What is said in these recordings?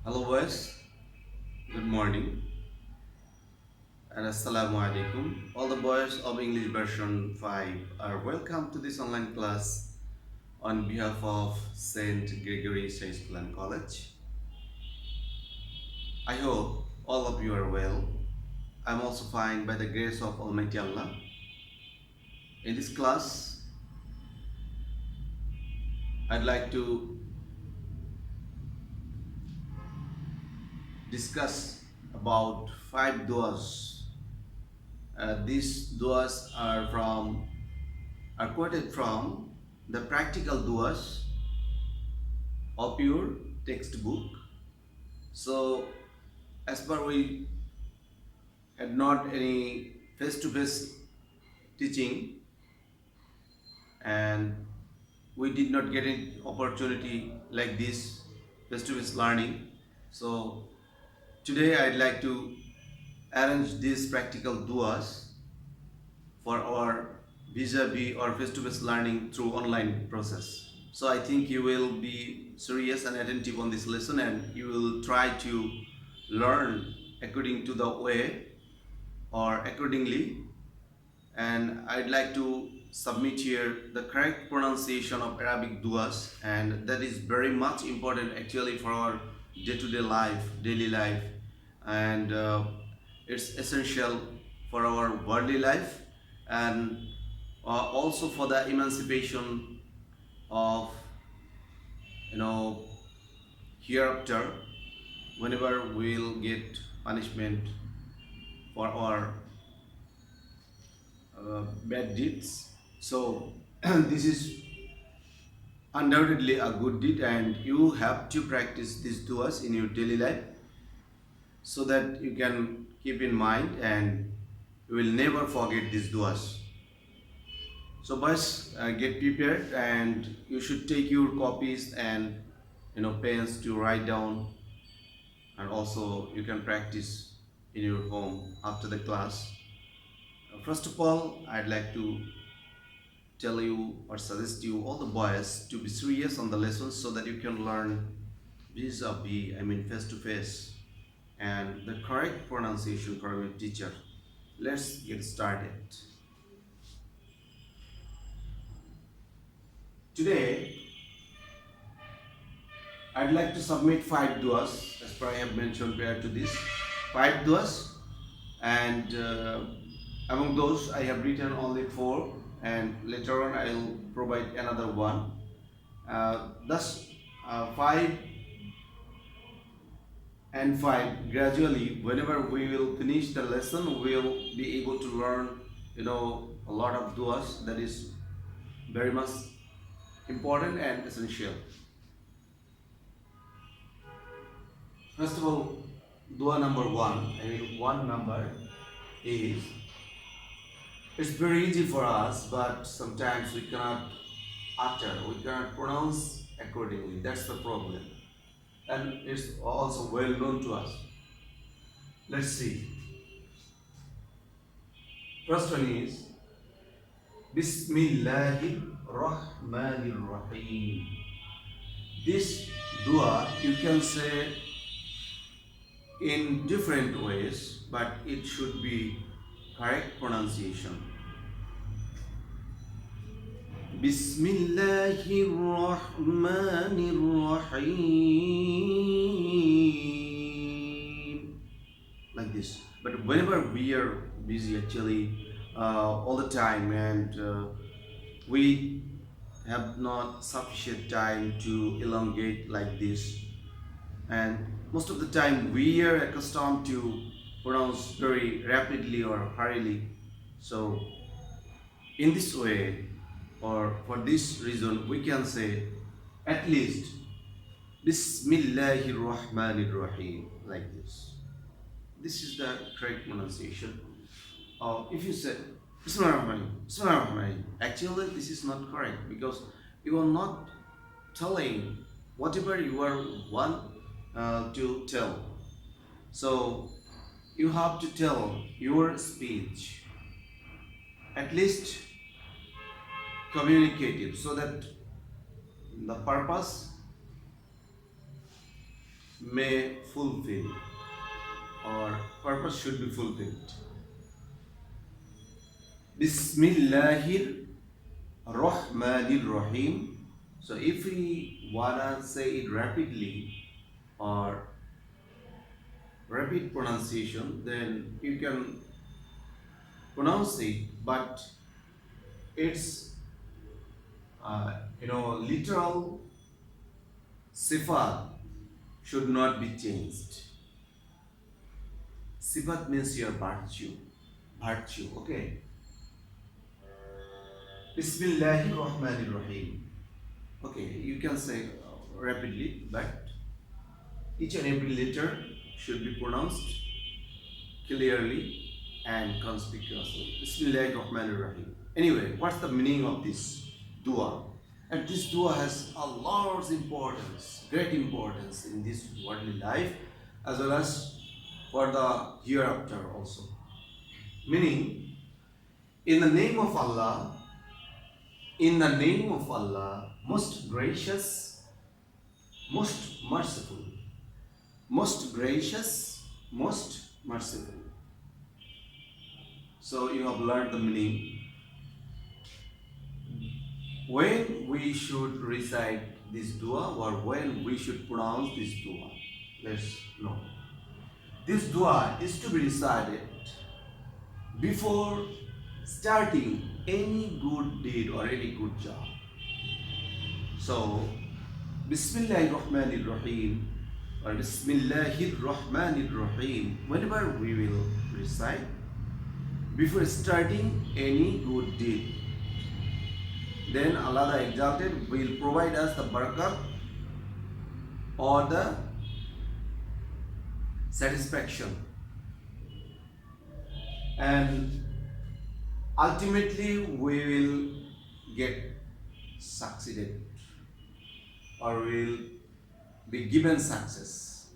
Hello boys, good morning and Assalamu alaikum. All the boys of English version 5 are welcome to this online class on behalf of St. Gregory State School and College. I hope all of you are well. I'm also fine by the grace of Almighty Allah. In this class, I'd like to discuss about 5 duas. These duas are quoted from the practical duas of your textbook. So, as per we had not any face-to-face teaching, and we did not get an opportunity like this face-to-face learning. So today I'd like to arrange these practical duas for our vis-a-vis or face-to-face learning through online process. So I think you will be serious and attentive on this lesson, and you will try to learn according to the way or accordingly. And I'd like to submit here the correct pronunciation of Arabic duas, and that is very much important actually for our day-to-day life, daily life, and it's essential for our worldly life, and also for the emancipation of you know hereafter whenever we'll get punishment for our bad deeds. So this is undoubtedly a good deed, and you have to practice these duas in your daily life so that you can keep in mind and you will never forget these duas. So boys, get prepared, and you should take your copies and pens to write down, and also you can practice in your home after the class. First of all, I'd like to tell you or suggest you all the boys to be serious on the lessons so that you can learn vis-a-vis, I mean face to face, and the correct pronunciation from your teacher. Let's get started. Today, I'd like to submit 5 duas as per I have mentioned prior to this. 5 duas, and among those I have written only 4, and later on I'll provide another one. Thus, 5 and 5 gradually, whenever we will finish the lesson, we'll be able to learn a lot of duas. That is very much important and essential. First of all, dua number 1, I mean one number, is it's very easy for us, but sometimes we cannot utter, we cannot pronounce accordingly. That's the problem, and it's also well known to us. Let's see. First one is Bismillahir Rahmanir Rahim. This dua you can say in different ways, but it should be correct pronunciation. Bismillahir Rahmanir Rahim, like this. But whenever we are busy actually all the time, and we have not sufficient time to elongate like this, and most of the time we are accustomed to pronounce very rapidly or hurriedly. So in this way, or for this reason, we can say at least Bismillahir Rahmanir Rahim, like this. This is the correct pronunciation. If you say Bismillahirrahmanirrahim, actually this is not correct, because you are not telling whatever you are want to tell. So you have to tell your speech at least communicative, so that the purpose may fulfill, or purpose should be fulfilled. Bismillahir Rahmanir Rahim. So if we wanna say it rapidly or rapid pronunciation, then you can pronounce it, but its literal sifat should not be changed. Sifat means your virtue. Okay. Bismillahir Rahmanir Rahim. Okay, you can say rapidly, but each and every letter should be pronounced clearly and conspicuously. Bismillahir Rahmanir Rahim. Anyway, what's the meaning of this dua? And this dua has a large importance, great importance in this worldly life as well as for the hereafter also. Meaning, in the name of Allah, most gracious, most merciful, most gracious, most merciful. So you have learned the meaning. When we should recite this dua or when we should pronounce this dua, let's know. This dua is to be recited before starting any good deed or any good job. So, Bismillahir Rahmanir Rahim or Bismillahir Rahmanir Rahim, whenever we will recite before starting any good deed, then Allah the Exalted will provide us the barakat or the satisfaction, and ultimately we will get succeeded or will be given success.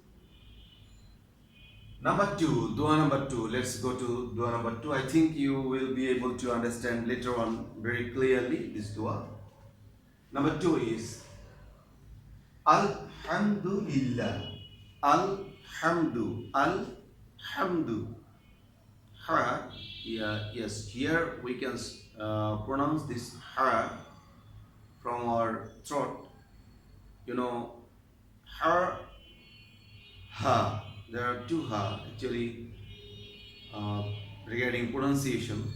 Number two, dua number two. Let's go to dua number two. I think you will be able to understand later on very clearly this dua. Number two is Alhamdulillah. Alhamdu. Ha. Yeah, yes, here we can pronounce this ha from our throat. Ha. There are two ha actually regarding pronunciation.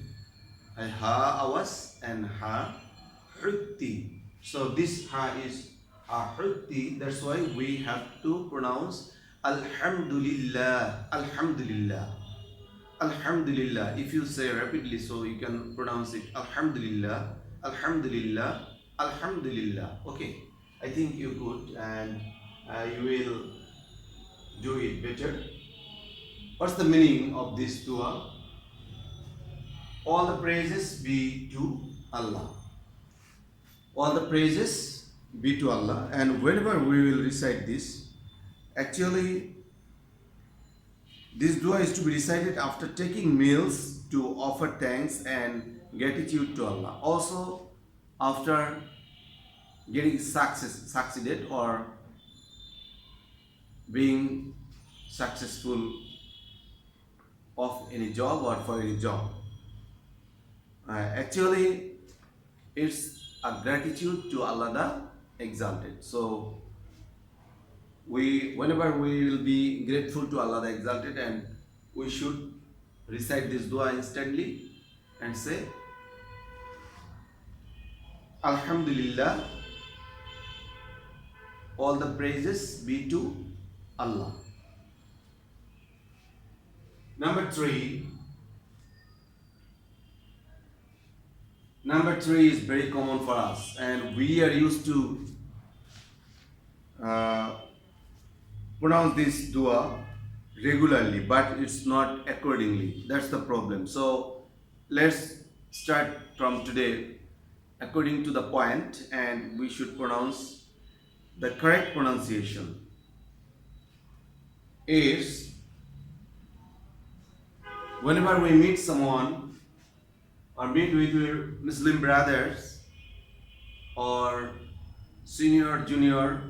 Ha awas and ha hrutti. So this ha is a hrutti. That's why we have to pronounce Alhamdulillah. Alhamdulillah. If you say rapidly, so you can pronounce it Alhamdulillah. Okay, I think you could, and you will do it better. What's the meaning of this dua? All the praises be to Allah. All the praises be to Allah. And whenever we will recite this, actually this dua is to be recited after taking meals to offer thanks and gratitude to Allah. Also after getting succeeded or being successful of any job or for any job. Actually, it's a gratitude to Allah the Exalted. So whenever we will be grateful to Allah the Exalted, and we should recite this dua instantly and say Alhamdulillah, all the praises be to Allah. Number three is very common for us, and we are used to pronounce this dua regularly, but it's not accordingly. That's the problem. So let's start from today according to the point, and we should pronounce the correct pronunciation is whenever we meet someone or meet with your Muslim brothers or senior, junior,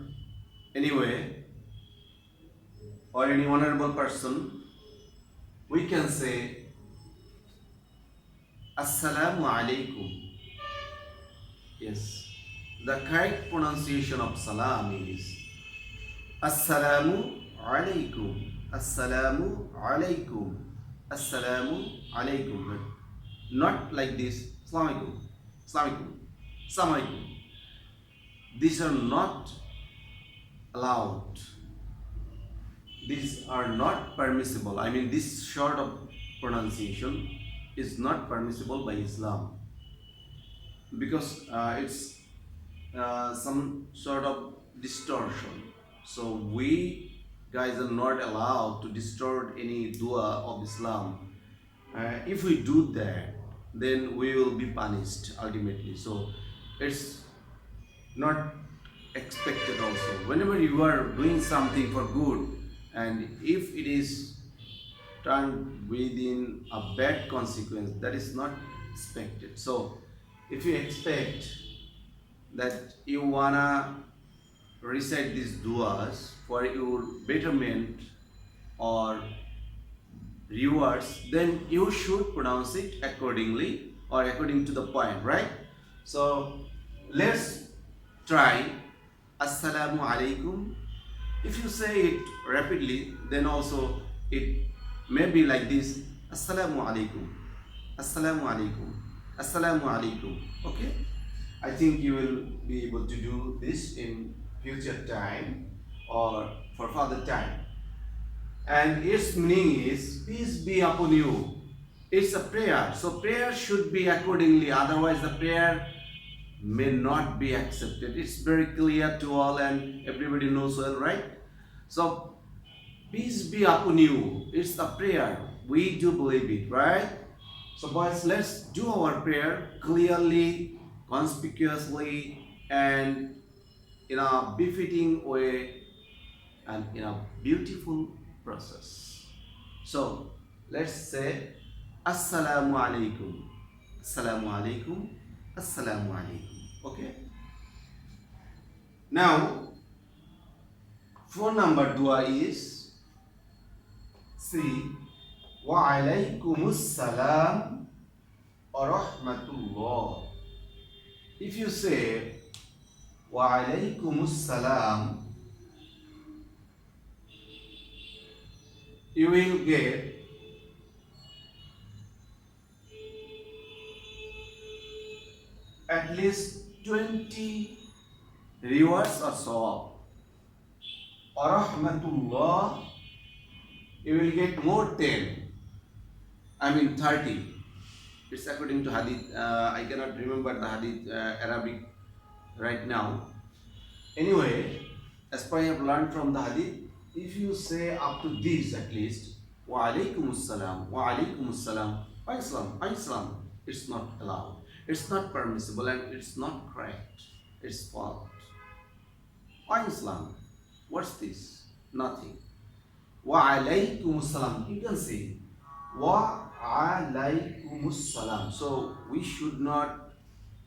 anyway, or any honorable person, we can say Assalamu alaikum. Yes, the correct pronunciation of salam is Assalamu alaikum. Assalamu alaikum. Assalamu alaikum. But not like this. Assalamu alaikum. Assalamu alaikum. Assalamu alaikum. These are not allowed. These are not permissible. I mean, this sort of pronunciation is not permissible by Islam because it's some sort of distortion. So we guys are not allowed to distort any dua of Islam. If we do that, then we will be punished ultimately. So it's not expected also. Whenever you are doing something for good, and if it is turned within a bad consequence, that is not expected. So if you expect that you wanna recite these duas for your betterment or rewards, then you should pronounce it accordingly or according to the point, right? So let's try Assalamu alaikum. If you say it rapidly, then also it may be like this: Assalamu alaikum, Assalamu alaikum, Assalamu alaikum. Okay, I think you will be able to do this in future time or for further time. And its meaning is peace be upon you. It's a prayer, so prayer should be accordingly, otherwise the prayer may not be accepted. It's very clear to all and everybody knows well, right? So peace be upon you, it's a prayer, we do believe it, right? So boys, let's do our prayer clearly, conspicuously, and in a befitting way and in a beautiful process. So let's say Assalamu alaikum, Assalamu alaikum, Assalamu alaikum. Okay. Now, phone number dua is wa alaikumus salam wa rahmatullah. If you say wa alaikumus salam, you will get at least 20 rewards or so. Or rahmatullah, you will get more 10. I mean 30. It's according to hadith. I cannot remember the hadith Arabic right now. Anyway, as per I have learned from the hadith, if you say up to this at least, wa alaikumus salam, wa alaikumus salam, wa Islam, it's not allowed. It's not permissible and it's not correct. It's fault. Why Islam? What's this? Nothing. Wa alaikumus salam. You can say wa alaikumus salam. So we should not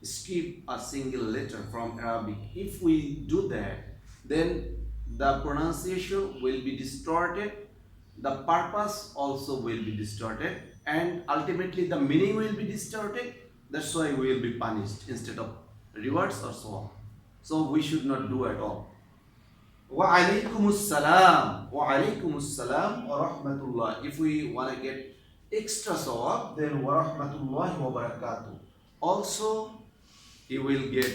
skip a single letter from Arabic. If we do that, then the pronunciation will be distorted, the purpose also will be distorted, and ultimately the meaning will be distorted. That's why we will be punished instead of rewards or so on. So we should not do at all. Wa alaikumus salam, wa alaikumus salam wa rahmatullah. If we want to get extra sawab, then wa rahmatullahi wa barakatuh. Also, you will get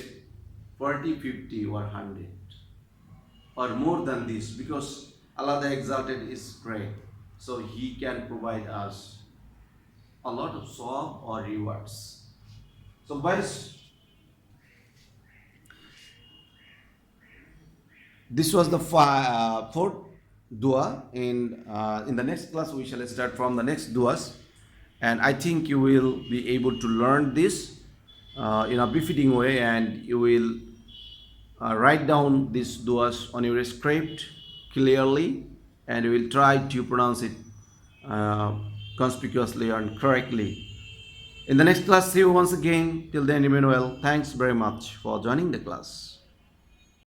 40, 50 or 100 or more than this, because Allah the Exalted is great. So He can provide us a lot of sawab or rewards. So boys, this was the fourth dua. In the next class we shall start from the next duas, and I think you will be able to learn this in a befitting way, and you will write down these duas on your script clearly, and you will try to pronounce it conspicuously and correctly. In the next class, see you once again. Till then, remain well. Thanks very much for joining the class.